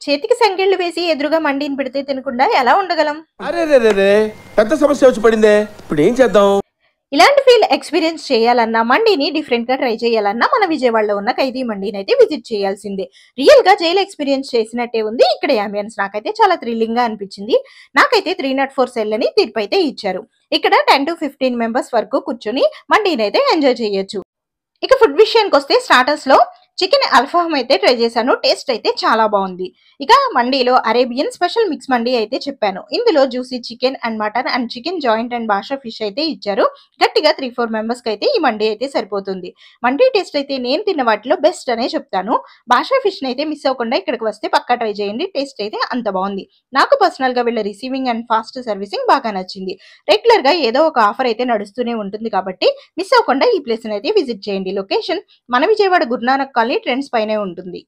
చేతికి సంకెళ్ళు వేసి ఎదురుగా మండిని పెడితే తినకుండా ఎలా ఉండగలం? అరే రే రే రే పెద్ద సమస్య వచ్చి పడిందే. ఇప్పుడు ఏం చేద్దాం? ఇలాంటి ఫీల్ ఎక్స్పీరియన్స్ చేయాలన్నా, మండిని డిఫరెంట్ గా ట్రై చేయాలన్నా మన విజయవాడలో ఉన్న ఖైదీ మండిని అయితే విజిట్ చేయాల్సిందే. రియల్ గా జైలు ఎక్స్పీరియన్స్ చేసినట్టే ఉంది ఇక్కడ అంబియన్స్. నాకైతే చాలా థ్రిల్లింగ్ గా అనిపించింది. నాకైతే 304 సెల్ అని తీర్పు అయితే ఇచ్చారు. ఇక్కడ 10 to 15 మెంబర్స్ వరకు కూర్చొని మండిని అయితే ఎంజాయ్ చేయొచ్చు. ఇక ఫుడ్ విషయానికి వస్తే స్టార్టర్స్ లో చికెన్ అల్ఫామ్ అయితే ట్రై చేశాను. టేస్ట్ అయితే చాలా బాగుంది. ఇక మండీలో అరేబియన్ స్పెషల్ మిక్స్ మండీ అయితే చెప్పాను. ఇందులో juicy chicken and mutton and chicken joint and Basha fish అయితే ఇచ్చారు. గట్టిగా 3-4 మెంబర్స్ కి అయితే ఈ మండీ అయితే సరిపోతుంది. మండీ టేస్ట్ అయితే నేను తిన్న వాటిలో బెస్ట్ అనే చెప్తాను. బాషా ఫిష్ అయితే మిస్ అవ్వకుండా ఇక్కడికి వస్తే పక్కా ట్రై చేయండి. టేస్ట్ అయితే అంత బాగుంది. నాకు పర్సనల్ గా వీళ్ళ రిసీవింగ్ అండ్ ఫాస్ట్ సర్వీసింగ్ బాగా నచ్చింది. రెగ్యులర్ గా ఏదో ఒక ఆఫర్ అయితే నడుస్తూనే ఉంటుంది కాబట్టి మిస్ అవ్వకుండా ఈ ప్లేస్ అయితే విజిట్ చేయండి. లొకేషన్ మన విజయవాడ గురునానక్ కాలనీ ట్రెండ్స్ పైనే ఉంటుంది.